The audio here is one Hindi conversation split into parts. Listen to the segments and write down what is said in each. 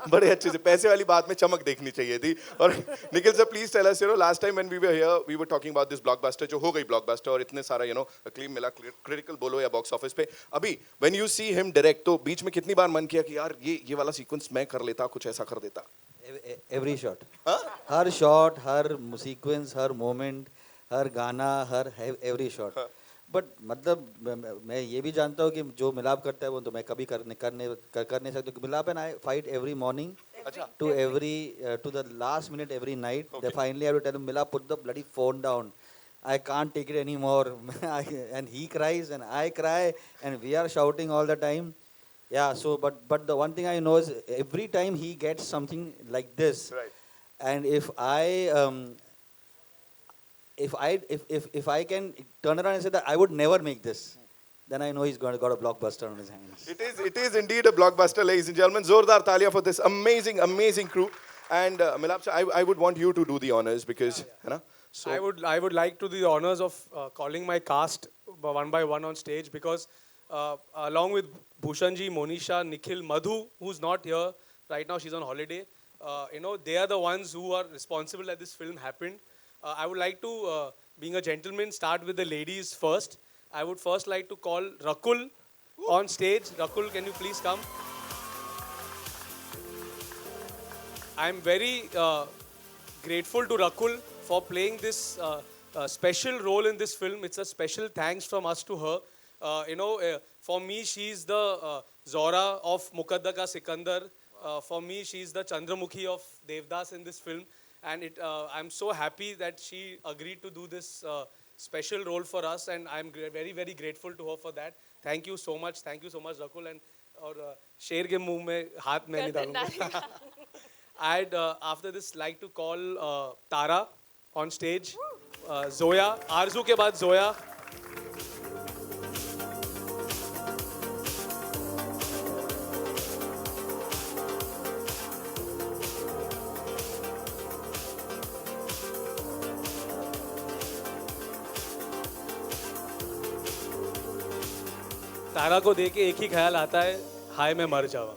बड़े अच्छे से पैसे वाली बात में चमक देखनी चाहिए थी. और Nikhil sir, please tell us, last time when we were here we were talking about this blockbuster जो हो गई ब्लॉकबस्टर और इतने सारा अक्लेम मिला, क्रिटिकल बोलो या बॉक्स ऑफिस पे. अभी when you see him direct, तो बीच में कितनी बार मन किया कि यार ये वाला सीक्वेंस मैं कर लेता, कुछ ऐसा कर देता? एवरी शॉट, हर शॉट, हर सीक्वेंस, हर मोमेंट, हर गाना, हर एवरी शॉट. बट मतलब मैं ये भी जानता हूँ कि जो मिलाप करता है वो तो मैं कभी कर नहीं सकता. मिलाप and I fight every morning to the last minute every night. Okay. They finally have to tell him, Mila, put the bloody phone down. I can't take it anymore. And he cries and I cry and we are shouting all the time. Yeah, so but the one thing I know is every time he gets something like this, Right. and if I can turn around and say that I would never make this, then I know he's got a blockbuster on his hands. It is indeed a blockbuster, ladies and gentlemen. Zordar talia for this amazing crew. And Milap sir, I would want you to do the honors because, है ना? So I would like to do the honors of calling my cast one by one on stage because along with Bhushanji, Monisha, Nikhil, Madhu, who's not here right now, she's on holiday. They are the ones who are responsible that this film happened. I would like to, being a gentleman, start with the ladies first. I would first like to call Rakul on stage. Rakul, can you please come? I'm very grateful to Rakul for playing this special role in this film. It's a special thanks from us to her. For me, she's the Zora of Muqadda Ka Sikandar. For me, she's the Chandramukhi of Devdas in this film. And I'm so happy that she agreed to do this special role for us. And I'm very, very grateful to her for that. Thank you so much. Thank you so much, Rakul. And शेर के मुंह में हाथ मैं नहीं डालूंगा. I'd after this like to call Tara on stage. Zoya, Arzu के बाद Zoya. तारा को देख के एक ही ख्याल आता है, हाय मैं मर जावा.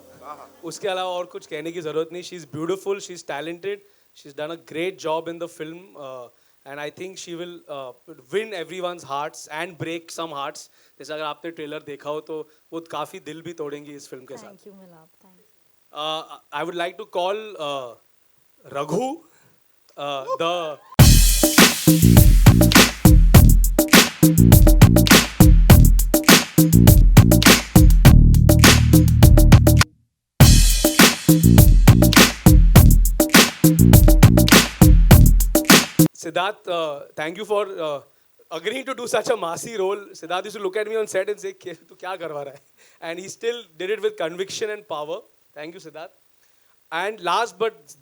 उसके अलावा और कुछ कहने की जरूरत नहीं. She is beautiful, she is talented, she is done a great job in the film and I think she will win everyone's hearts and break some hearts. जैसे अगर आपने ट्रेलर देखा हो तो वो काफी दिल भी तोड़ेंगी इस फिल्म के साथ. Thank you, Milap. Thanks. I would like to call Raghu the Siddharth, thank you for agreeing to do such a massy role. Siddharth used to look at me on set and say, "Tu kya karwa raha hai?" And he still did it with conviction and power. Thank you, Siddharth. And last but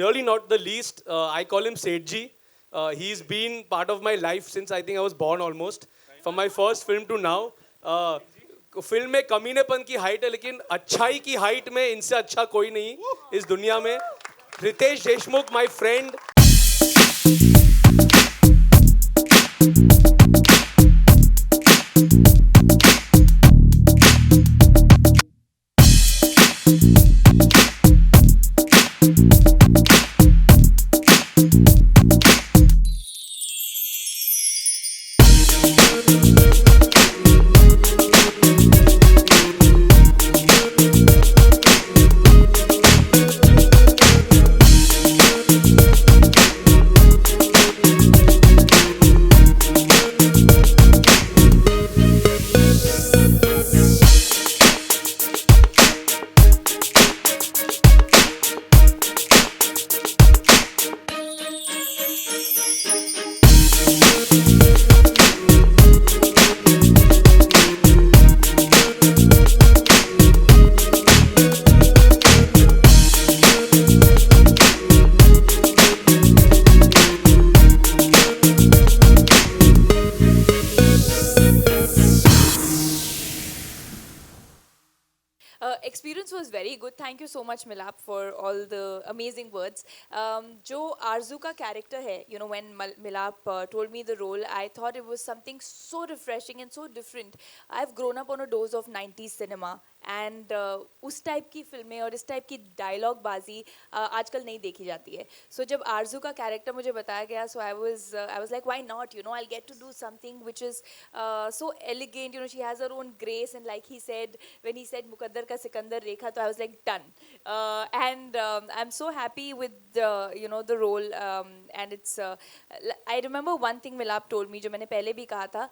really not the least, I call him Sethji. He's been part of my life since I think I was born almost. From my first film to now. Film में कमीनेपन की हाइट है लेकिन अच्छाई की हाइट में इनसे अच्छा कोई नहीं इस दुनिया में. Riteish Deshmukh, my friend. Experience was very good. Thank you so much, Milap, for all the amazing words. Jo Arzu ka character hai, when Milap told me the role, I thought it was something so refreshing and so different. I've grown up on a dose of 90s cinema, and उस टाइप की फिल्में और इस टाइप की डायलॉग बाजी आजकल नहीं देखी जाती है. सो जब आरजू का कैरेक्टर मुझे बताया गया, so I was like why not, you know, I will get to do something which is so elegant, you know, she has her own grace, and like he said, when he said mukaddar ka sikandar rekha, so I was like done. And I'm so happy with you know, the role, and it's I remember one thing Milap told me, जो मैंने पहले भी कहा था,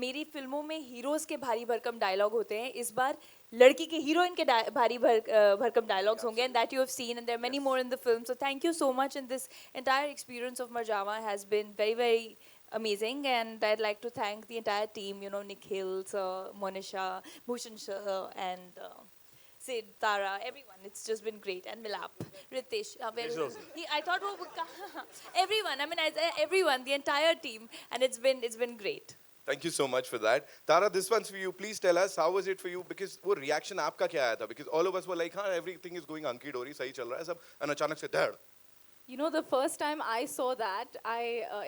मेरी फिल्मों में हीरोज के भारी भरकम डायलॉग होते हैं, इस बार लड़की के हीरोइन के भारी भरकम डायलॉग्स होंगे, and that you have seen, and there are many more in the film. So thank you so much, and this entire experience of Marjama has been very, very amazing, and I'd like to thank the entire team, you know, Nikhil sir, Monisha, Bhushan sir, and Sid, Tara, everyone. It's just been great. And Milap, Ritesh, I thought everyone. I mean, everyone, the entire team, and it's been great. Thank you so much for that. Tara, this one's for you. Please tell us, how was it for you? Because वो reaction आपका क्या आया था? Because all of us were like, हाँ, everything is going hunky dory, सही चल रहा है सब, and अचानक से धड़. You know, the first time I saw that,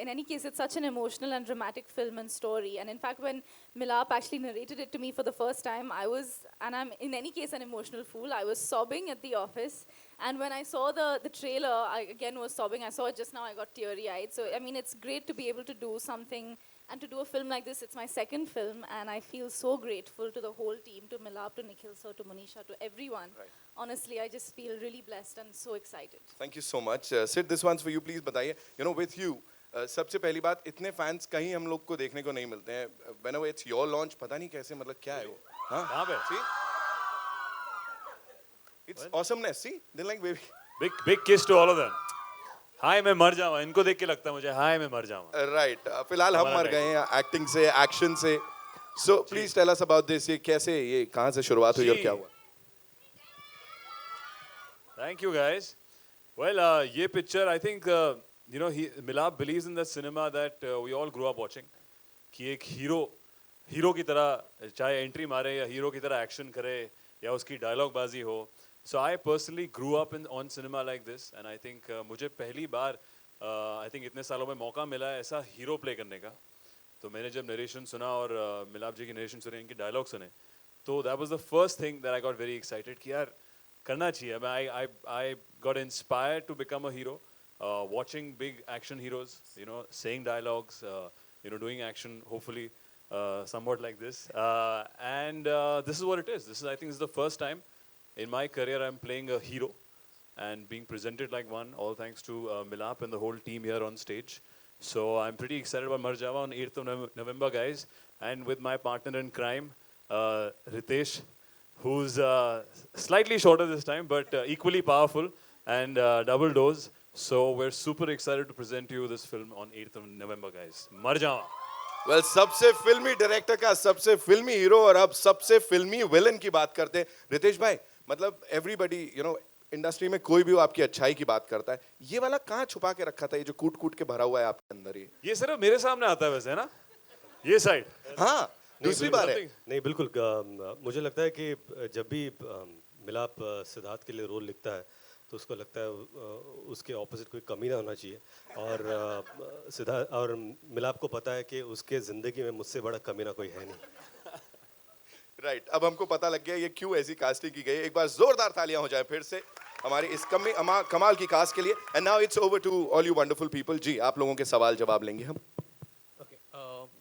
in any case, it's such an emotional and dramatic film and story. And in fact, when Milap actually narrated it to me for the first time, and I'm in any case an emotional fool, I was sobbing at the office. And when I saw the trailer, I again was sobbing. I saw it just now, I got teary-eyed. So, I mean, it's great to be able to do something and to do a film like this. It's my second film, and I feel so grateful to the whole team, to Milap, to Nikhil sir, to Monisha, to everyone. Right. Honestly, I just feel really blessed and so excited. Thank you so much. Sid, this one's for you. Please बताइए. You know, with you, सबसे पहली बात, इतने fans कहीं हम लोग को देखने को नहीं मिलते हैं. Whenever it's your launch, पता नहीं कैसे, मतलब क्या है वो? हाँ? कहाँ पे? See? It's awesomeness. See? They're like baby. Big kiss to all of them. हाय मैं मर जाऊँ, इनको देख के लगता है मुझे हाय मैं मर जाऊँ. Right. फिलहाल हम मर गए हैं acting से, action से. So please tell us about this. ये कैसे, ये कहाँ से शुरुआत हुई और क्या हुआ? Thank you guys. Well, ये picture I think you know Milap believes in the cinema that we all grew up watching. कि एक हीरो की तरह चाहे एंट्री मारे या हीरो की तरह एक्शन करे या उसकी डायलॉग बाजी हो. So I personally grew up on cinema like this, and I think मुझे पहली बार I think इतने सालों में मौका मिला है ऐसा हीरो प्ले करने का. तो मैंने जब नरेशन सुना और मिलाप जी की नरेशन सुने, इनकी डायलॉग सुने, तो that was the first thing that I got very excited कि यार करना चाहिए. I got inspired to become a hero, watching big action heroes, you know, saying dialogues, you know, doing action, hopefully somewhat like this. And this is what it is. I think this is the first time in my career I'm playing a hero and being presented like one, all thanks to Milap and the whole team here on stage. So I'm pretty excited about Marjava on 8th of November, guys. And with my partner in crime, Ritesh, who's slightly shorter this time, but equally powerful and double dose. So we're super excited to present to you this film on 8th of November, guys. Marjava. Well, सबसे फिल्मी डायरेक्टर का सबसे फिल्मी हीरो और अब सबसे फिल्मी विलन की बात करते हैं. रितेश भाई, मतलब एवरीबडी, यू नो, इंडस्ट्री में कोई भी हो आपकी अच्छाई की बात करता है. ये वाला कहाँ छुपा के रखा था, ये जो कूट कूट के भरा हुआ है आपके अंदर? ये सिर्फ मेरे सामने आता है वैसे, है ना? ये साइड. हाँ, दूसरी बार है. नहीं बिल्कुल, मुझे लगता है कि जब भी मिलाप सिद्धार्थ के लिए रोल लिखता है तो उसको लगता है उसके ऑपोजिट कोई कमी ना होना चाहिए. और सिद्धार्थ और मिलाप को पता है कि उसके ज़िंदगी में मुझसे बड़ा कमी ना कोई है नहीं. राइट, अब हमको पता लग गया ये क्यों ऐसी कास्टिंग की गई. एक बार जोरदार तालियां हो जाए फिर से हमारी इस कमाल की कास्ट के लिए. And now it's over to all you wonderful people. जी, आप लोगों के सवाल जवाब लेंगे हम. Okay.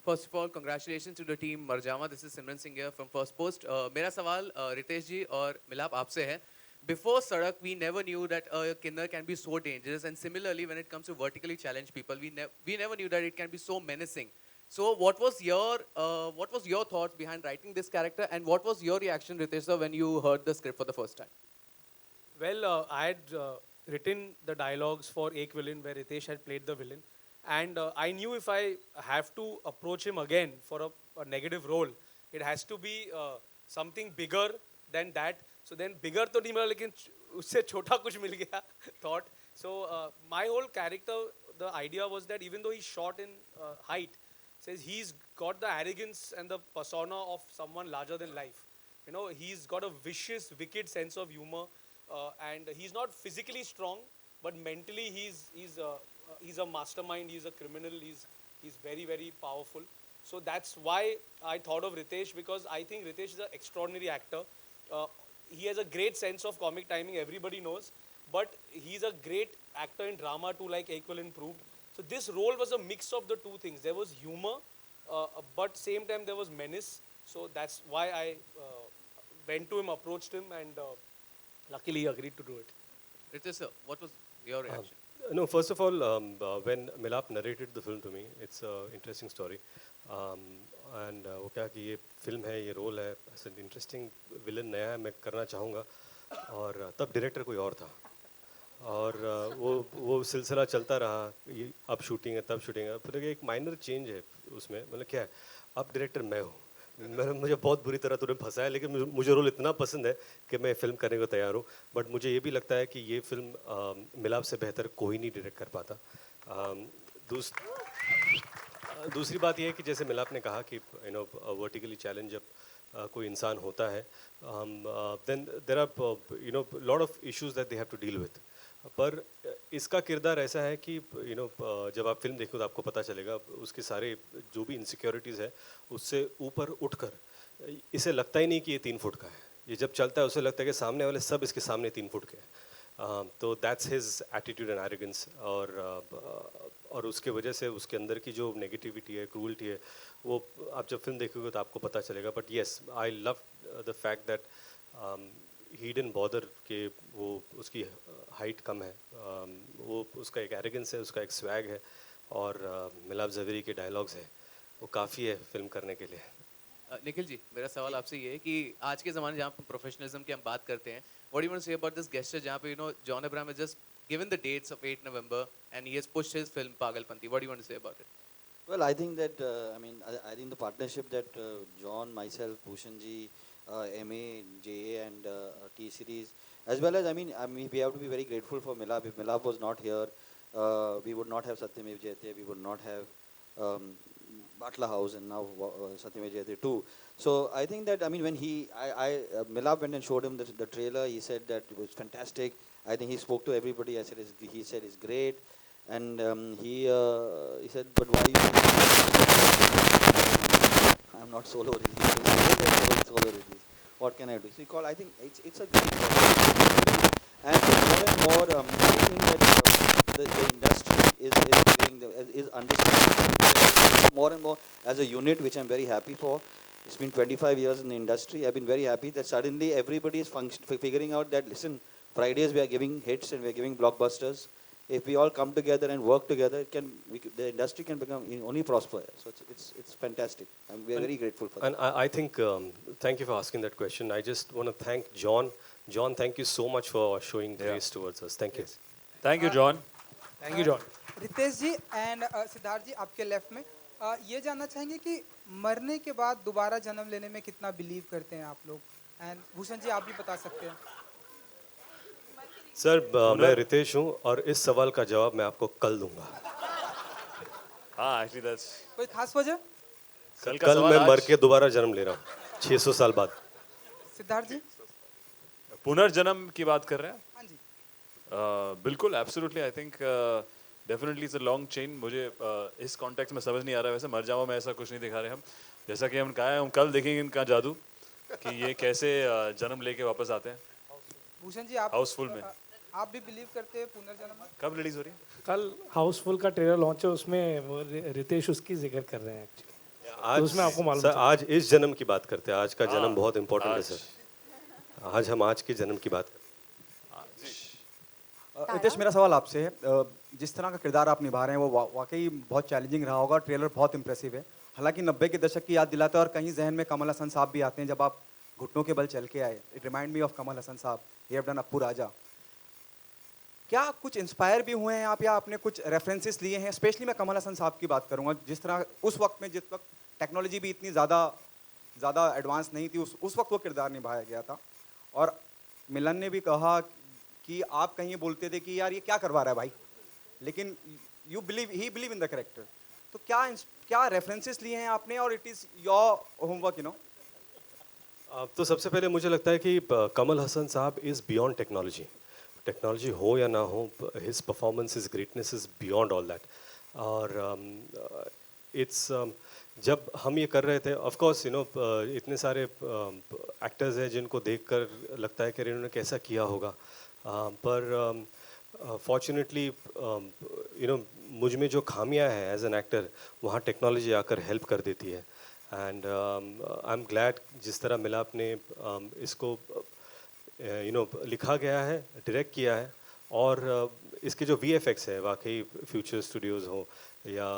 First of all, congratulations to the team Marjama. This is Simran Singh here from First Post. मेरा सवाल रितेश जी और मिलाप आपसे है. Before Sadak, we never knew that a kinder can be so dangerous, and similarly, when it comes to vertically challenged people, we never knew that it can be so menacing. So, what was your thoughts behind writing this character, and what was your reaction, Ritesh sir, when you heard the script for the first time? Well, I had written the dialogues for Ek Villain, where Ritesh had played the villain. And I knew if I have to approach him again for a negative role, it has to be something bigger than that. So then bigger तो नहीं मिला, लेकिन उससे छोटा कुछ मिल गया, thought. So my whole character, the idea was that even though he's short in height, says he's got the arrogance and the persona of someone larger than life. You know, he's got a vicious, wicked sense of humor, and he's not physically strong, but mentally he's a mastermind. He's a criminal. He's very, very powerful. So that's why I thought of Ritesh, because I think Ritesh is an extraordinary actor. He has a great sense of comic timing, everybody knows, but he's a great actor in drama too, like Equivalent proved. So this role was a mix of the two things. There was humor, but same time there was menace. So that's why I went to him, approached him, and luckily he agreed to do it. Ritesh sir, what was your reaction? No, first of all, when Milap narrated the film to me, it's an interesting story. And वो क्या कि ये फिल्म है, ये रोल है, ऐसा इंटरेस्टिंग विलन नया है, मैं करना चाहूँगा. और तब डायरेक्टर कोई और था. और वो सिलसिला चलता रहा. ये अब शूटिंग है, तब शूटिंग है. फिर एक माइनर चेंज है उसमें. मतलब क्या है, अब डायरेक्टर मैं हूँ. मुझे बहुत बुरी तरह तूने फंसाया, लेकिन मुझे रोल इतना पसंद है कि मैं फिल्म करने को तैयार हूँ. बट मुझे ये भी लगता है कि ये फिल्म मिलाप से बेहतर कोई नहीं डायरेक्ट कर पाता. दूसरी बात ये है कि जैसे मिलाप ने कहा कि वर्टिकली चैलेंज जब कोई इंसान होता है, then there are lot of issues that they have to deal with. पर इसका किरदार ऐसा है कि जब आप फिल्म देखो तो आपको पता चलेगा उसके सारे जो भी इनसिक्योरिटीज़ है उससे ऊपर उठकर इसे लगता ही नहीं कि ये 3 फुट का है. ये जब चलता है उसे लगता है कि सामने वाले सब इसके सामने 3 फुट के हैं. तो that's his attitude and arrogance. और उसके वजह से उसके अंदर की जो नेगेटिविटी है, क्रूअल्टी है, वो आप जब फिल्म देखोगे तो आपको पता चलेगा. But yes, I love the fact that he didn't bother कि वो उसकी हाइट कम है. वो उसका एक एरोगेंस है, उसका एक स्वैग है, और मिलाप ज़वेरी के डायलॉग्स है, वो काफ़ी है फिल्म करने के लिए. निखिल जी, मेरा सवाल आपसे ये है कि आज के ज़माने जहाँ पर प्रोफेशनलिज्म की हम बात करते हैं, what do you want to say about this gesture जहाँ पे John Abraham has just given the dates of 8 November and he has pushed his film Pagalpanti. What do you want to say about it? Well, I think that I think the partnership that John, myself, Bhushanji, MA, JA, and T series, as well as we have to be very grateful for Milap. If Milap was not here, we would not have Satyamev Jayate, we would not have Batla House, and now Satyamev Jayate too. So I think that when Milap went and showed him the trailer, he said that it was fantastic. I think he spoke to everybody. He said it's great, and he said, but why you? I'm not solo release. Solo release. What can I do? So he called. I think it's a great project. And more and more, I think that the industry is understanding more and more as a unit, which I'm very happy for. It's been 25 years in the industry. I've been very happy that suddenly everybody is figuring out that, listen, Fridays we are giving hits and we are giving blockbusters. If we all come together and work together, the industry can become only prosper. So it's fantastic. We are very grateful for that. And I think, thank you for asking that question. I just want to thank John. John, thank you so much for showing grace towards us. Thank you. Thank you, John. Thank you, John. Ritesh ji and Siddharth ji, आपके लेफ्ट में ये जानना चाहेंगे कि मरने के बाद दोबारा जन्म लेने में कितना बिलीव करते हैं आप लोग. एंड भूषण जी, आप भी बता सकते हैं. सर, मैं रितेश हूँ और इस सवाल का जवाब मैं आपको कल दूंगा. हाँ, actually that's कोई खास वजह? कल मैं मर के दोबारा जन्म ले रहा हूँ 600 साल बाद. सिद्धार्थ जी, पुनर्जन्म की बात कर रहे हैं. हाँ जी. बिल्कुल, absolutely. I think definitely it's a long chain. मुझे इस कॉन्टेक्स्ट में समझ नहीं आ रहा है. वैसे मर जाओ में ऐसा कुछ नहीं दिखा रहे हम. जैसा कि हम कहा है, हम कल देखेंगे इनका जादू कि ये कैसे जन्म लेके वापस आते हैं. भूषण जी, आप हाउसफुल में आप भी बिलीव करते हैं पुनर्जन्म में? कब रिलीज हो रही है? कल हाउसफुल का ट्रेलर लॉन्च है, उसमें वो रितेश उसकी जिक्र कर रहे हैं एक्चुअली. आज उसमें आपको मालूम सर, आज इस जन्म की बात करते हैं. आज का जन्म बहुत इंपॉर्टेंट है सर. आज हम आज के जन्म की बात करते हैं. रितेश, मेरा सवाल आपसे है. जिस तरह का किरदार आप निभा रहे हैं वो वाकई बहुत चैलेंजिंग रहा होगा. ट्रेलर बहुत इंप्रेसिव है. हालांकि 90 के दशक की याद दिलाता है और कहीं जहन में कमल हसन साहब भी आते हैं जब आप घुटनों के बल चल के आए. It remind me of Kamal Haasan साहब. ही हैव डन अप्पू राजा. क्या कुछ इंस्पायर भी हुए हैं आप, या आपने कुछ रेफरेंसेस लिए हैं? स्पेशली मैं कमल हसन साहब की बात करूंगा. जिस तरह उस वक्त में, जिस वक्त टेक्नोलॉजी भी इतनी ज़्यादा एडवांस नहीं थी, उस वक्त वो किरदार निभाया गया था. और मिलन ने भी कहा कि आप कहीं बोलते थे कि यार ये क्या करवा रहा है भाई, लेकिन ही बिलीव इन द कैरेक्टर. तो क्या रेफरेंसेस लिए हैं आपने, और इट इज़ योर होमवर्क? तो सबसे पहले मुझे लगता है कि कमल हसन साहब इज़ बियॉन्ड टेक्नोलॉजी. टेक्नोलॉजी हो या ना हो, his performance, his greatness is beyond all that. और इट्स जब हम ये कर रहे थे, ऑफ कोर्स इतने सारे एक्टर्स हैं जिनको देखकर लगता है कि इन्होंने कैसा किया होगा, पर फॉर्चुनेटली मुझ में जो खामियां हैं एज एन एक्टर, वहाँ टेक्नोलॉजी आकर हेल्प कर देती है. एंड आई एम ग्लैड जिस तरह मिलाप ने इसको लिखा गया है, डायरेक्ट किया है, और इसके जो VFX है वाकई फ्यूचर स्टूडियोज़ हो या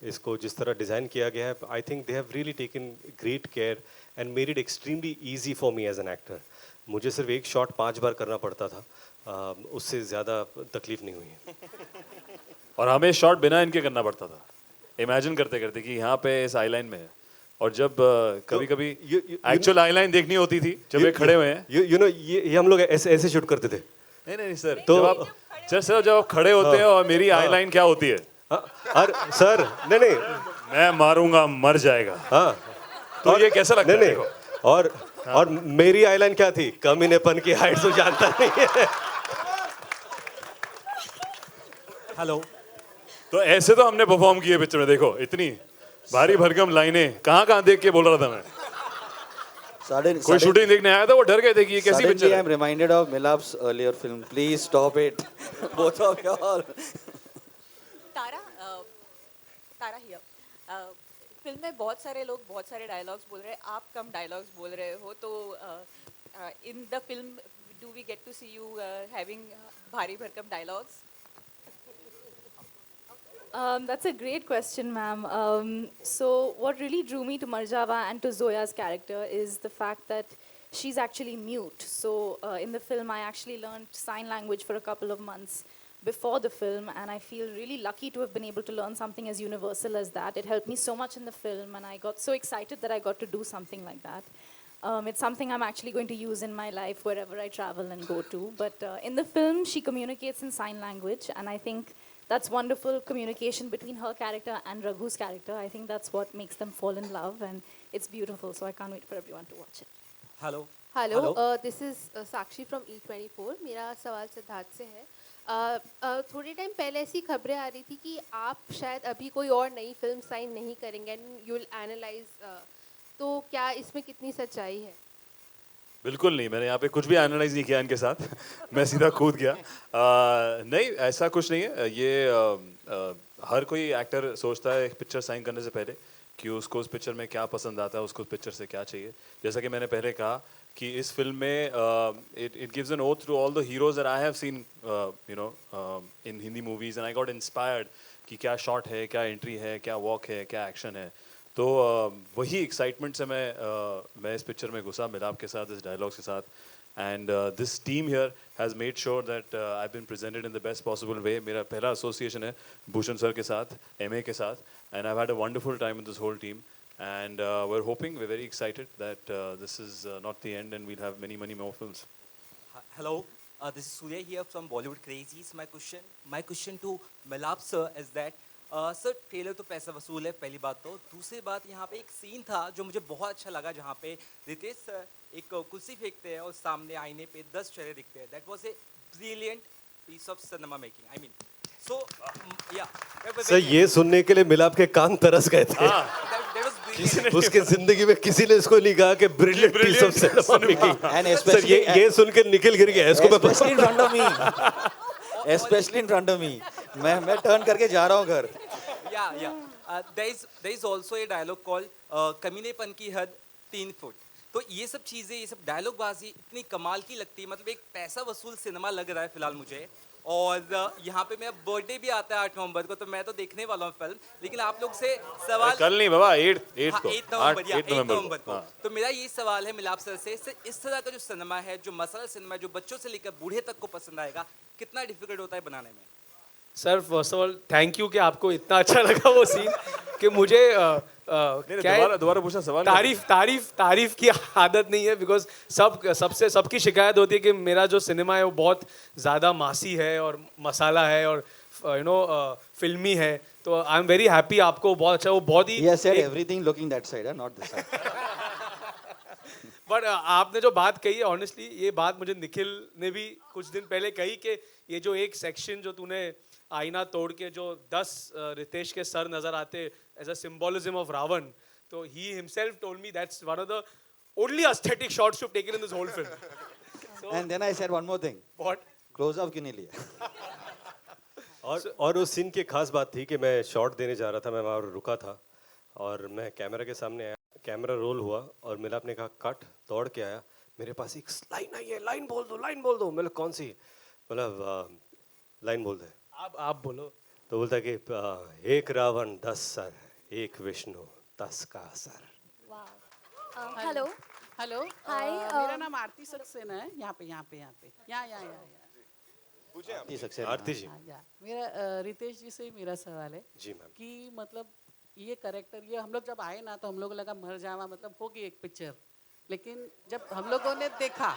इसको जिस तरह डिज़ाइन किया गया है, I think they have really taken great care and made it extremely easy for me as an actor. मुझे सिर्फ एक शॉट 5 बार करना पड़ता था, उससे ज़्यादा तकलीफ नहीं हुई. और हमें शॉट बिना इनके करना पड़ता था, इमेजिन करते करते कि यहाँ पे इस आई लाइन में है, और जब कभी कभी एक्चुअल आई लाइन देखनी होती थी जब ये खड़े हुए हैं. ये हम लोग ऐसे शूट करते थे. नहीं सर, तो जब आप खड़े होते हैं और मेरी आई लाइन क्या होती है, अरे सर नहीं मैं मारूंगा मर जाएगा. हाँ, तो ये कैसा लगता है? नहीं, और मेरी आई लाइन क्या थी? कमीनेपन की हाइट तो जानता नहीं है. हेलो. तो ऐसे तो हमने परफॉर्म किए पिक्चर में, देखो इतनी भारी भरकम लाइनें कहाँ देख के बोल रहा था मैं. कोई शूटिंग देखने आया था, वो डर गए थे कि ये कैसी पिक्चर है. I am reminded of Milap's earlier film. Please stop it, both of y'all. Tara here. Film में बहुत सारे लोग बहुत सारे डायलॉग्स बोल रहे हैं, आप कम डायलॉग्स बोल रहे हो, तो in the film do we get to see you having भारी भरकम dialogues? That's a great question, ma'am. So what really drew me to Marjava and to Zoya's character is the fact that she's actually mute. So in the film, I actually learned sign language for a couple of months before the film, and I feel really lucky to have been able to learn something as universal as that. It helped me so much in the film, and I got so excited that I got to do something like that. It's something I'm actually going to use in my life wherever I travel and go to. But in the film, she communicates in sign language, and I think that's wonderful communication between her character and Raghu's character. I think that's what makes them fall in love, and it's beautiful. So I can't wait for everyone to watch it. Hello. Hello, this is Sakshi from E24. मेरा सवाल सिद्धार्थ से है. थोड़े टाइम पहले ऐसी खबरें आ रही थी कि आप शायद अभी कोई और नई फिल्म साइन नहीं करेंगे एंड यू विल एनालाइज, तो क्या इसमें कितनी सच्चाई है? बिल्कुल नहीं, मैंने यहाँ पे कुछ भी एनालाइज नहीं किया इनके साथ. मैं सीधा कूद गया. नहीं, ऐसा कुछ नहीं है. ये हर कोई एक्टर सोचता है पिक्चर साइन करने से पहले कि उसको उस पिक्चर में क्या पसंद आता है, उसको पिक्चर से क्या चाहिए. जैसा कि मैंने पहले कहा कि इस फिल्म में it gives an oath to all the heroes that I have seen in Hindi movies, and I got inspired कि क्या शॉट है, क्या एंट्री है, क्या वॉक है, क्या एक्शन है. तो वही एक्साइटमेंट से मैं इस पिक्चर में घुसा मिलाप के साथ, इस डायलॉग्स के साथ. And this team here has made sure that I have been presented in the best possible way. मेरा पहला एसोसिएशन है भूषण सर के साथ, MA के साथ, and I have had a wonderful time with this whole team. And we're hoping, we're very excited that this is not the end and we'll have many more films. Hello, this is Surya here from Bollywood Crazies. My question to Milap sir is that sir trailer तो पैसा वसूल है, पहली बात. तो दूसरी बात, यहाँ पे एक सीन था जो मुझे बहुत अच्छा लगा, जहाँ पे रितेश सर एक कुर्सी फेंकते हैं और सामने आईने पे 10 चेहरे दिखते हैं. That was a brilliant piece of cinema making. I mean, so yeah sir, ये सुनने के लिए मिलाप के कान तरस गए थे. उसके जिंदगी में किसी ने इसको नहीं कहा कि brilliant piece of cinema making. And sir, ये सुन के निकल गिर गया. इसको मैं especially in front of me. Especially in front of me. मैं टर्न करके जा रहा हूँ घर. there is also a dialogue called कमीनेपन की हद 3 फुट. तो ये सब चीज़ें, ये सब डायलॉग बाजी इतनी कमाल की लगती है. मतलब एक पैसा वसूल सिनेमा लग रहा है फिलहाल मुझे. और यहाँ पे मेरा बर्थडे भी आता है 8 नवंबर को, तो मैं तो देखने वाला हूँ फिल्म. लेकिन आप लोग से सवाल, कल नहीं बाबा, 8 नवंबर को. तो मेरा ये सवाल है मिलाप सर से, इस तरह का जो सिनेमा है, जो मसाला सिनेमा है, जो बच्चों से लेकर बूढ़े तक को पसंद आएगा, कितना डिफिकल्ट होता है बनाने में? Sir first of all thank you कि आपको इतना अच्छा लगा वो सीन कि मुझे दोबारा पूछना सवाल. तारीफ की आदत नहीं है, बिकॉज सबकी शिकायत होती है कि मेरा जो सिनेमा है वो बहुत ज़्यादा मासी है और मसाला है और फिल्मी है. तो आई एम वेरी हैप्पी, आपको बहुत अच्छा, वो बहुत ही He has said everything looking that side, not this side. But आपने जो बात कही है ऑनेस्टली, ये बात मुझे निखिल ने भी कुछ दिन पहले कही कि ये जो एक सेक्शन जो तूने आईना तोड़ के जो 10 रितेश के सर नजर आते as a symbolism of Ravan, So he himself told me that's one of the only aesthetic shots you've taken in this whole film. And then I said one more thing. What? Close up क्यों नहीं लिया? और उस सीन की खास बात थी कि मैं शॉट देने जा रहा था, मैं वहाँ रुका था और मैं कैमरा के सामने आया, कैमरा रोल हुआ और मिलाप ने कहा कट, दौड़ के आया, मेरे पास एक लाइन आई है, लाइन बोल दो। मतलब कौन सी? मतलब लाइन बोल दे। आप बोलो। तो बोलता कि एक रावण 10 सर, एक विष्णु 10 का सर। हेलो हेलो हाय मेरा नाम आरती सक्सेना है। यहाँ पे आरती जी, मेरा रितेश जी से ही मेरा सवाल है जी मैम, कि मतलब ये कैरेक्टर, ये हम लोग जब आए ना तो हम लोग लगा मर जावा, मतलब होगी एक पिक्चर, लेकिन जब हम लोगों ने देखा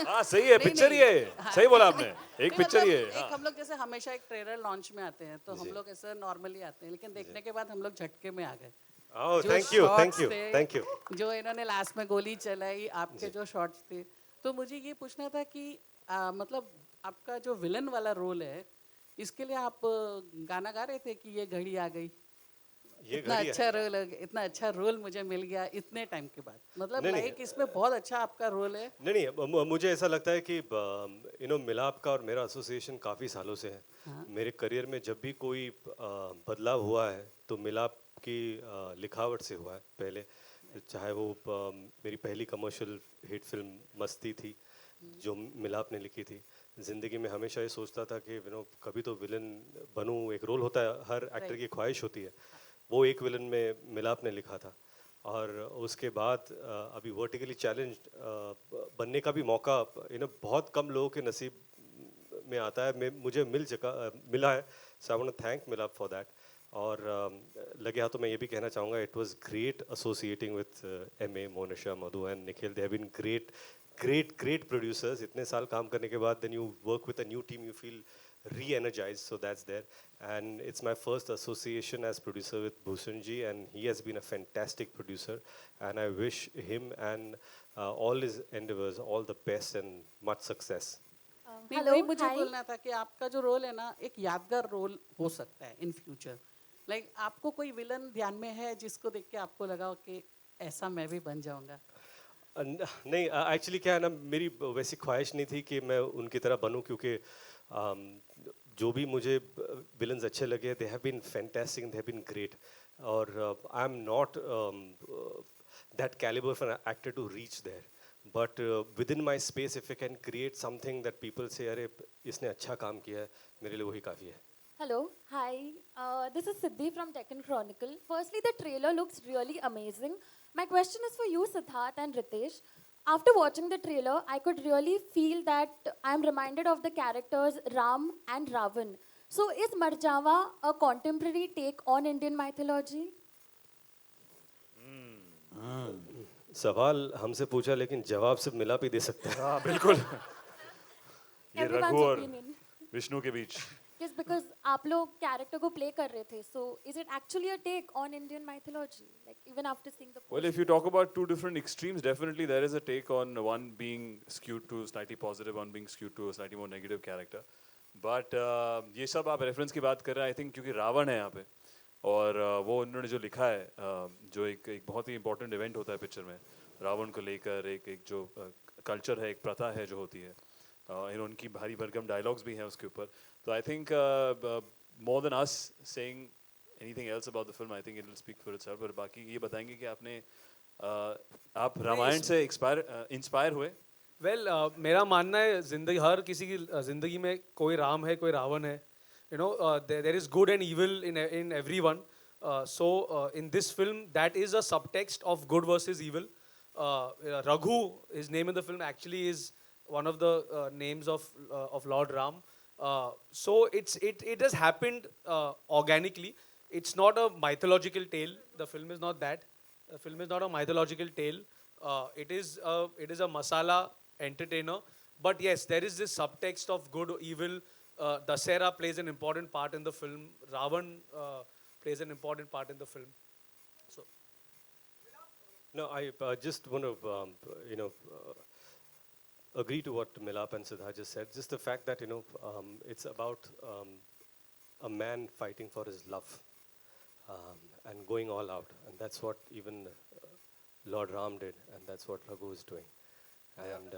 हाँ सही है, पिक्चर ही है, सही बोला आपने, एक पिक्चर ही है। एक हम लोग जैसे हमेशा एक ट्रेलर लॉन्च में आते हैं तो हम लोग ऐसे नॉर्मली आते हैं, लेकिन देखने के बाद हम लोग झटके में आ गए। Thank you. जो इन्होंने लास्ट में गोली चलाई, आपके जो शॉट्स थे, तो मुझे ये पूछना था कि मतलब आपका जो विलन वाला रोल है, इसके लिए आप गाना गा रहे थे कि ये घड़ी आ गई, इतना अच्छा रोल मुझे मिल गया इतने टाइम के बाद, मतलब लाइक इसमें बहुत अच्छा आपका रोल है। नहीं, मुझे ऐसा लगता है कि मिलाप का और मेरा एसोसिएशन काफ़ी सालों से है। हाँ। मेरे करियर में जब भी कोई बदलाव हुआ है तो मिलाप की लिखावट से हुआ है। पहले चाहे वो मेरी पहली कमर्शियल हिट फिल्म मस्ती थी जो मिलाप ने लिखी थी। ज़िंदगी में हमेशा ये सोचता था कि कभी तो विलन बनूं, एक रोल होता है, हर एक्टर की ख्वाहिश होती है। वो एक विलन में मिलाप ने लिखा था और उसके बाद अभी वर्टिकली चैलेंज बनने का भी मौका बहुत कम लोगों के नसीब में आता है। मुझे मिला है, so I want to thank Milap for that. और लगे हाथों मैं ये भी कहना चाहूँगा, it was great associating with MA, Monisha, Madhu and Nikhil. They have been great producers. इतने साल काम करने के बाद then you work with a new team, you feel re-energized, so that's there. And it's my first association as producer with Bhushan ji, and he has been a fantastic producer, and I wish him and all his endeavors all the best and much success. Hello, मुझे बोलना था कि आपका जो रोल है ना, एक यादगार रोल हो सकता है इन फ्यूचर। लाइक आपको कोई विलन ध्यान में है जिसको देख के आपको लगा हो कि ऐसा मैं भी बन जाऊंगा? नहीं, एक्चुअली क्या है ना, मेरी वैसी ख्वाहिश नहीं थी कि मैं उनकी तरह बनूं, क्योंकि जो भी मुझे विलन्स अच्छे लगे, they have been fantastic, they have been great. और I am not that calibre for an actor to reach there, but within my space if I can create something that people say अरे इसने अच्छा काम किया है, मेरे लिए वही काफ़ी है। Hello, hi. This is Siddhi from Deccan Chronicle. Firstly, the trailer looks really amazing. My question is for you, Siddharth and Ritesh. After watching the trailer, I could really feel that I'm reminded of the characters Ram and Ravan. So, is Marjawa a contemporary take on Indian mythology? सवाल हमसे पूछा लेकिन जवाब सिर्फ मिलाप ही दे सकता है। हाँ बिल्कुल। ये Everyone's रघु और opinion. विष्णु के बीच। Yes, because आप लोग character को play कर रहे थे. So, is it actually a take on Indian mythology? Like even after seeing the Well, if you talk about two different extremes, definitely there is a take on one being skewed to slightly positive, one being skewed to a slightly more negative character. But ये सब आप reference की बात कर रहे हैं, I think क्योंकि रावण है यहाँ पे और वो उन्होंने जो लिखा है, जो एक बहुत ही important event होता है पिक्चर में, रावण को लेकर एक जो culture है, एक प्रथा है जो होती है, उनकी भारी भरकम dialogues भी हैं उसके ऊपर। तो I think more than us saying anything else about the film, I think it will speak for itself. और बाकी ये बताएंगे कि आपने आप रामायण से इंस्पायर हुए? Well, मेरा मानना है जिंदगी, हर किसी की जिंदगी में कोई राम है, कोई रावण है. You know, there is good and evil in everyone. So in this film, that is a subtext of good versus evil. Raghu, his name in the film actually is one of the names of Lord Ram. So it has happened organically. It's not a mythological tale. The film is not that. The film is not a mythological tale. It is a masala entertainer. But yes, there is this subtext of good or evil. Dasera plays an important part in the film. Ravan plays an important part in the film. So. No, I just want to, agree to what Milap and Siddharth just said. Just the fact that, it's about a man fighting for his love. and going all out. And that's what even Lord Ram did, and that's what Raghu is doing. And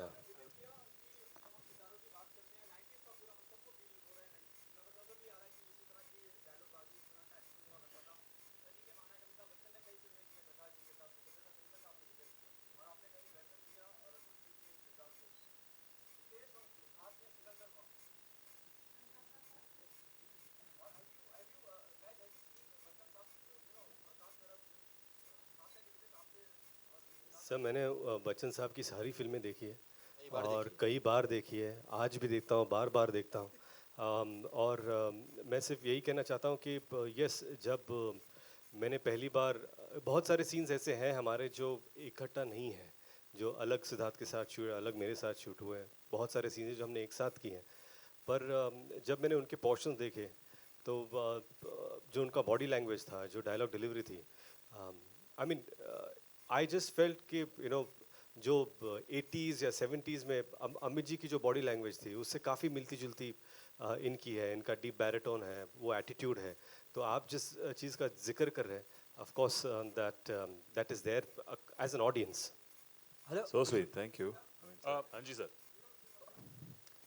sir मैंने बच्चन साहब की सारी फिल्में देखी है और कई बार देखी है, आज भी देखता हूँ, बार बार देखता हूँ। और मैं सिर्फ यही कहना चाहता हूँ कि यस, जब मैंने पहली बार, बहुत सारे सीन्स ऐसे हैं हमारे जो इकट्ठा नहीं है, जो अलग सिद्धार्थ के साथ शूट, अलग मेरे साथ शूट हुए हैं, बहुत सारे सीन्स जो हमने एक साथ किए हैं। पर जब मैंने उनके पोर्शंस देखे तो जो उनका बॉडी लैंग्वेज था, जो डायलॉग डिलीवरी थी, I mean I just felt कि जो 80s या 70s में अमित जी की जो बॉडी लैंग्वेज थी उससे काफ़ी मिलती जुलती इनकी है, इनका डीप बैरिटोन है, वो एटीट्यूड है। तो आप जिस चीज़ का जिक्र कर रहे हैं, of course that is there as an audience. So sweet, thank you. हाँ जी सर,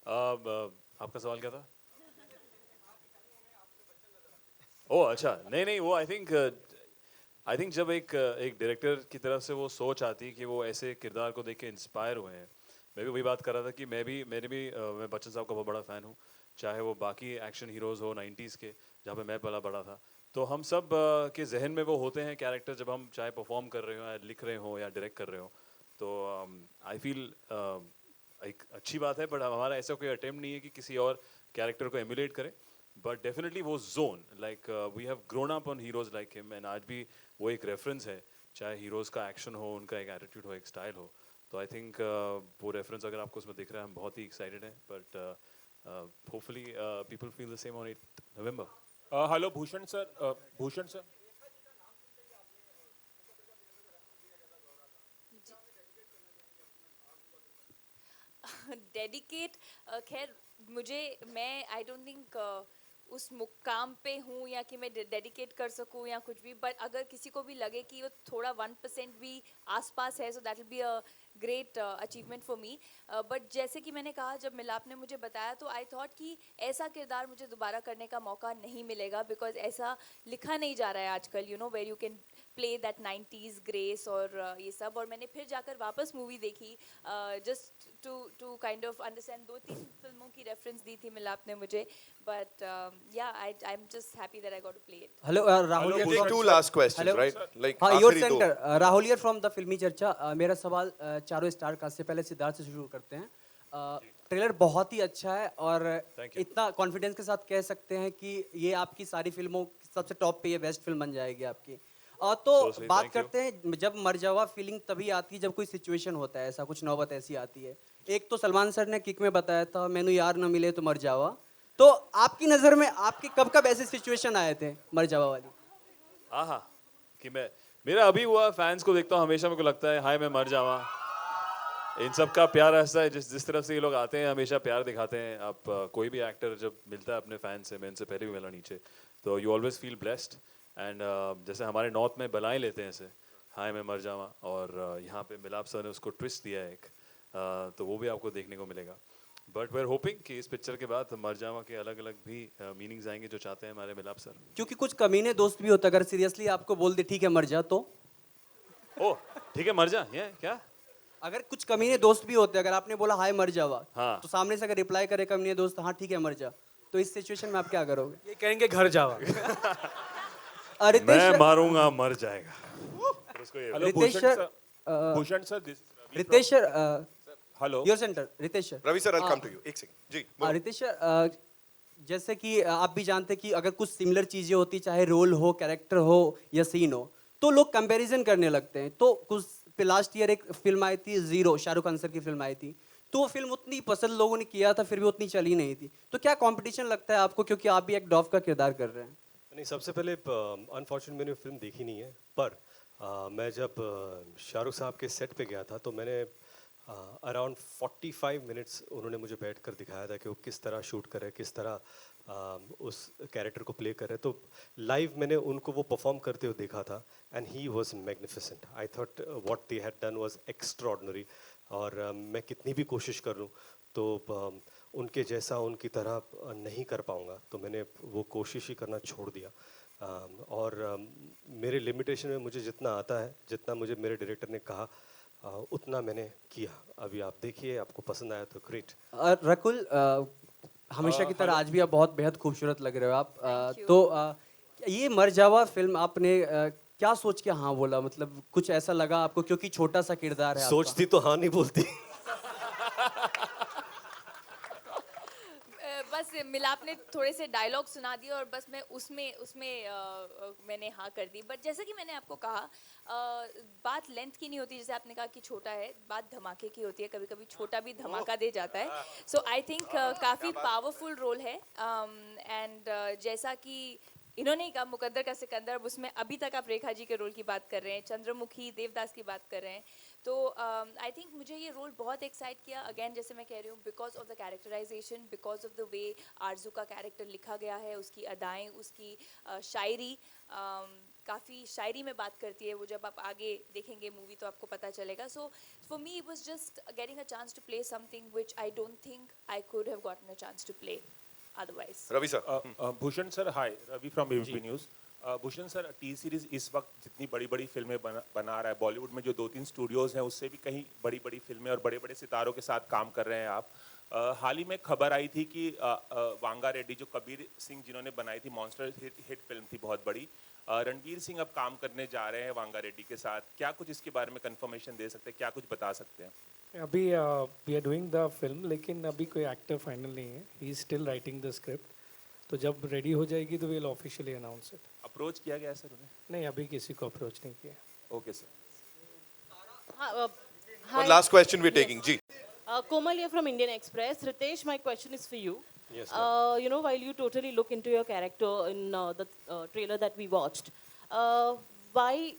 आपका सवाल क्या था? ओह अच्छा, नहीं वो आई थिंक जब एक डायरेक्टर की तरफ से वो सोच आती कि वो ऐसे किरदार को देख के इंस्पायर हुए हैं। मैं भी वही बात कर रहा था कि मैं बच्चन साहब का बहुत बड़ा फ़ैन हूँ, चाहे वो बाकी एक्शन हीरोज़ हो 90s के, जहाँ पे मैं पला बड़ा था। तो हम सब के जहन में वो होते हैं कैरेक्टर, जब हम चाहे परफॉर्म कर रहे हो या लिख रहे हो या डायरेक्ट कर रहे हो। तो आई फील एक अच्छी बात है, बट हमारा ऐसा कोई अटेम्प्ट नहीं है कि किसी और कैरेक्टर को एमुलेट करें। बट डेफिनेटली वो zone, like we have grown up on heroes like him, and आज भी वो एक रेफरेंस है, चाहे हीरोज़ का एक्शन हो, उनका एक एटीट्यूड हो, एक स्टाइल हो। तो आई थिंक वो रेफरेंस अगर आपको उसमें दिख रहा है, हम बहुत ही एक्साइटेड हैं। But hopefully people feel the same on 8 November. Hello Bhushan sir, dedicate खैर मैं आई डोंट थिंक उस मुकाम पे हूँ या कि मैं डेडिकेट कर सकूँ या कुछ भी, बट अगर किसी को भी लगे कि वो थोड़ा 1% भी आसपास है, so that will be a great achievement for me. But जैसे कि मैंने कहा, जब मिलाप ने मुझे बताया तो आई थॉट कि ऐसा किरदार मुझे दोबारा करने का मौका नहीं मिलेगा, बिकॉज ऐसा लिखा नहीं जा रहा है आजकल, you know, where you can play that 90s grace और ये सब। और मैंने फिर जाकर वापस मूवी देखी just to kind of understand. 2-3 फिल्मों की रेफरेंस दी थी मिलाप ने मुझे, but yeah, I'm just happy that I got to play it. Hello, Rahul. We'll take 2 last questions, Hello. right? Like your आखिरी center. दो। Rahul here from the फिल्मी चर्चा। मेरा सवाल चारों स्टार कास्ट से पहले सिद्धार्थ से शुरू करते हैं। ट्रेलर बहुत ही अच्छा है और इतना कॉन्फिडेंस के साथ कह सकते हैं कि ये आपकी सारी फिल्मों सबसे टॉप पे ये बेस्ट फिल्म बन जाएगी आपकी। तो बात करते हैं, जब मर जावा फीलिंग तभी आती है जब कोई सिचुएशन होता है, ऐसा कुछ नौबत ऐसी आती है। एक तो सलमान सर ने किक में बताया था, मैनू यार न मिले तो मर जावा। तो आपकी नज़र में आपकी कब ऐसे सिचुएशन आए थे मर जावा वाली? हाँ कि मेरा अभी हुआ, फैंस को देखता हूँ हमेशा, मेरे को लगता है हाय मैं मर जावा। इन सब का प्यार ऐसा है, जिस तरफ से ये लोग आते हैं हमेशा प्यार दिखाते हैं। आप कोई भी एक्टर जब मिलता है अपने फैन से, मैं इनसे पहले भी मिला नीचे, तो you always feel blessed. And जैसे हमारे नॉर्थ में बलाएं लेते हैं ऐसे, हाय मैं मर जावा, और यहाँ पे मिलाप सर ने उसको ट्विस्ट दिया है एक, तो वो भी आपको देखने को मिलेगा। बट वी आर होपिंग कि इस पिक्चर के बाद मर जावा के अलग अलग भी मीनिंग्स आएंगे जो चाहते हैं हमारे मिलाप सर। क्योंकि कुछ कमीने दोस्त भी होते, अगर सीरियसली आपको बोल दे ठीक है मर जा, तो ओ ठीक है मर जा, ये क्या? अगर कुछ कमीने दोस्त भी होते, अगर आपने बोला हाय मर जावा, हाँ, तो सामने से अगर रिप्लाई करे कमीने दोस्त हाँ ठीक है मर जा, तो इस सिचुएशन में आप क्या करोगे? ये कहेंगे घर जावा। मैं मारूंगा मर जाएगा। Bhushan sir, Riteish sir, hello your center, Riteish sir. Ravi sir, I'll come to you. एक सेकंड जी। रितेश सर, जैसे कि आप भी जानते कि अगर कुछ सिमिलर चीजें होती, चाहे रोल हो, कैरेक्टर हो या सीन हो, तो लोग कंपैरिजन करने लगते हैं। तो कुछ लास्ट ईयर एक फिल्म आई थी जीरो, शाहरुख खान सर की फिल्म आई थी, तो वो फिल्म उतनी पसंद लोगों ने किया था, फिर भी उतनी चली नहीं थी। तो क्या कंपटीशन लगता है आपको, क्योंकि आप भी एक डॉफ का किरदार कर रहे हैं? नहीं, सबसे पहले अनफॉर्चुनेट मैंने फिल्म देखी नहीं है, पर मैं जब शाहरुख साहब के सेट पे गया था तो मैंने अराउंड 45 मिनट्स उन्होंने मुझे बैठ कर दिखाया था कि वो किस तरह शूट करे, किस तरह उस कैरेक्टर को प्ले करे. तो लाइव मैंने उनको वो परफॉर्म करते हुए देखा था and he was magnificent. I thought what they had done was extraordinary. और मैं कितनी भी कोशिश कर लूँ तो उनके जैसा उनकी तरह नहीं कर पाऊँगा. तो मैंने वो कोशिश ही करना छोड़ दिया. और मेरे लिमिटेशन में मुझे जितना आता है, जितना मुझे मेरे डायरेक्टर ने कहा उतना मैंने किया. अभी आप देखिए, आपको पसंद आया तो ग्रेट. रकुल, हमेशा की तरह आज भी आप बहुत बेहद खूबसूरत लग रहे हो आप. तो ये मर जावा फिल्म आपने क्या सोच के हाँ बोला? मतलब कुछ ऐसा लगा आपको क्योंकि छोटा सा किरदार है? सोचती तो हाँ नहीं बोलती. बस मिलाप ने थोड़े से डायलॉग सुना दिए और बस मैं उसमें मैंने हाँ कर दी. बट जैसा कि मैंने आपको कहा, बात लेंथ की नहीं होती. जैसे आपने कहा कि छोटा है, बात धमाके की होती है. कभी कभी छोटा भी धमाका दे जाता है. सो आई थिंक काफ़ी पावरफुल रोल है. एंड जैसा कि इन्होंने ही कहा, मुकद्दर का सिकंदर, उसमें अभी तक आप रेखा जी के रोल की बात कर रहे हैं, चंद्रमुखी, देवदास की बात कर रहे हैं. तो आई थिंक मुझे ये रोल बहुत एक्साइट किया. अगेन जैसे मैं कह रही हूँ, because of the characterization, because of the way Aarzoo का कैरेक्टर लिखा गया है, उसकी अदाएं, उसकी शायरी, काफ़ी शायरी में बात करती है वो. जब आप आगे देखेंगे मूवी तो आपको पता चलेगा. So for me it was just getting a chance to play something which I don't think I could have gotten a chance to play otherwise. Ravi sir. Bhushan sir, hi. Ravi from ABP news. Bhushan sir, T series इस वक्त जितनी बड़ी बड़ी फिल्में बना रहा है, बॉलीवुड में जो 2-3 स्टूडियोज हैं उससे भी कहीं बड़ी बड़ी फिल्में और बड़े बड़े सितारों के साथ काम कर रहे हैं आप. हाल ही में खबर आई थी कि वांगा रेड्डी, जो कबीर सिंह जिन्होंने बनाई थी, मॉन्स्टर हिट फिल्म थी बहुत बड़ी, रणवीर सिंह अब काम करने जा रहे हैं वांगा रेड्डी के साथ. क्या कुछ इसके बारे में कंफर्मेशन दे सकते हैं, क्या कुछ बता सकते हैं? अभी we are doing the film, लेकिन अभी कोई एक्टर फाइनल नहीं है. He is still writing the script. तो जब रेडी हो जाएगी तो will officially announce it. Approach किया गया सर उन्हें? नहीं, अभी किसी को अप्रोच नहीं किया. Okay sir. One last question we're taking. Ji. Komal here from Indian Express. Ritesh, my question is for you. Yes, you know, while you totally look into your character in the trailer that we watched, why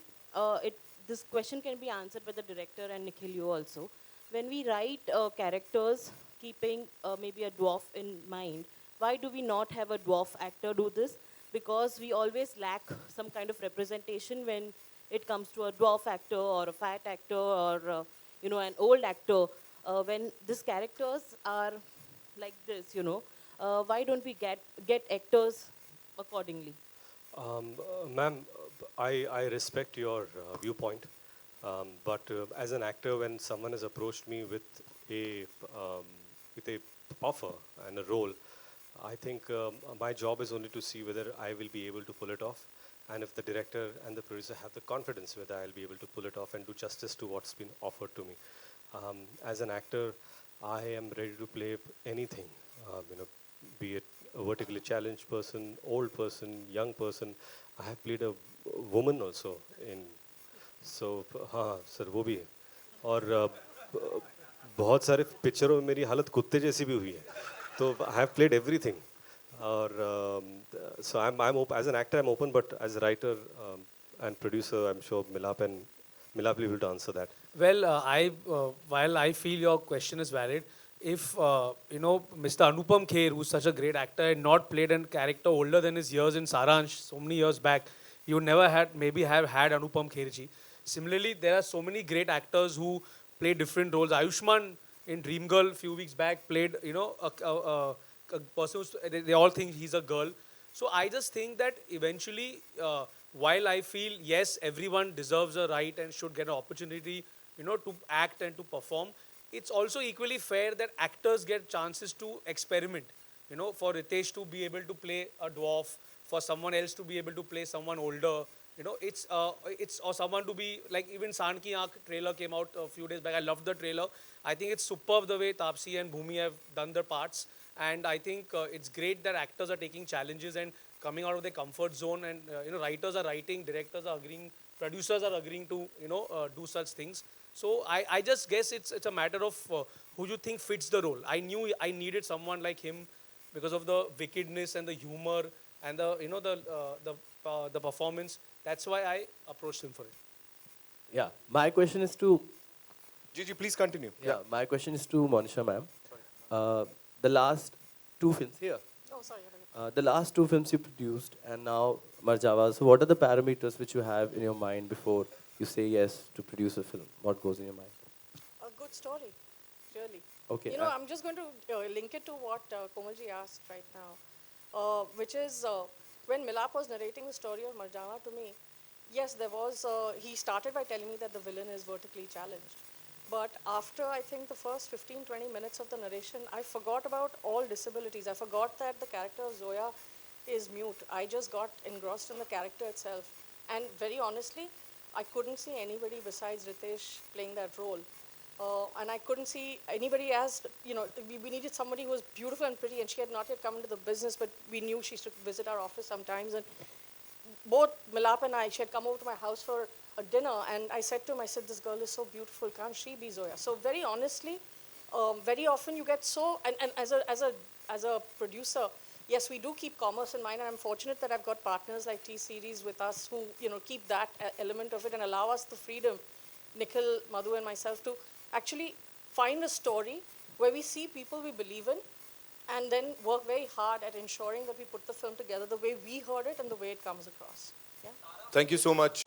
this question can be answered by the director and Nikhil, you also. When we write characters keeping maybe a dwarf in mind, why do we not have a dwarf actor do this? Because we always lack some kind of representation when it comes to a dwarf actor or a fat actor or you know, an old actor. When these characters are like this, you know, why don't we get actors accordingly? Ma'am, I respect your viewpoint, but as an actor, when someone has approached me with a offer and a role, I think my job is only to see whether I will be able to pull it off, and if the director and the producer have the confidence whether I'll be able to pull it off and do justice to what's been offered to me. As an actor, I am ready to play anything, you know, be it a vertically challenged person, old person, young person. I have played a woman also in, so हाँ सर वो भी है. और बहुत सारे पिक्चरों में मेरी हालत कुत्ते जैसी भी हुई है. तो I have played everything. और so I'm open, as an actor I'm open, but as a writer and producer I'm sure Milap will be able to answer that. Well, while I feel your question is valid, if you know, Mr. Anupam Kher, who's such a great actor, had not played a character older than his years in Saransh so many years back, you would never have had Anupam Kher ji. Similarly, there are so many great actors who play different roles. Ayushmann in Dreamgirl few weeks back played, you know, a person who's, they all think he's a girl. So I just think that eventually, while I feel yes, everyone deserves a right and should get an opportunity, you know, to act and to perform, it's also equally fair that actors get chances to experiment. You know, for Ritesh to be able to play a dwarf, for someone else to be able to play someone older. You know, it's or someone to be like, even Saan Ki Aankh trailer came out a few days back. I loved the trailer. I think it's superb the way Taapsee and Bhumi have done their parts, and I think it's great that actors are taking challenges and coming out of their comfort zone. And you know, writers are writing, directors are agreeing, producers are agreeing to, you know, do such things. So I just guess it's a matter of who you think fits the role. I knew I needed someone like him because of the wickedness and the humor and the, you know, the performance. That's why I approached him for it. Yeah, my question is to ji, please continue. Yeah, my question is to Monisha ma'am. The last two films here. Oh, sorry. The last two films you produced and now Marjava. So what are the parameters which you have in your mind before you say yes to produce a film? What goes in your mind? A good story, really. Okay. You know, I'm just going to link it to what Komalji asked right now, which is when Milap was narrating the story of Marjana to me, yes, there was, he started by telling me that the villain is vertically challenged. But after, I think, the first 15-20 minutes of the narration, I forgot about all disabilities. I forgot that the character of Zoya is mute. I just got engrossed in the character itself. And very honestly, I couldn't see anybody besides Ritesh playing that role. And I couldn't see anybody as, you know, we needed somebody who was beautiful and pretty, and she had not yet come into the business, but we knew she should visit our office sometimes. And both Milap and I, she had come over to my house for a dinner, and I said to him, I said, this girl is so beautiful, can't she be Zoya? So very honestly, very often you get so, and as a producer, yes, we do keep commerce in mind, and I'm fortunate that I've got partners like T-Series with us who, you know, keep that element of it and allow us the freedom, Nikhil, Madhu and myself, to actually find a story where we see people we believe in and then work very hard at ensuring that we put the film together the way we heard it and the way it comes across. Yeah? Thank you so much.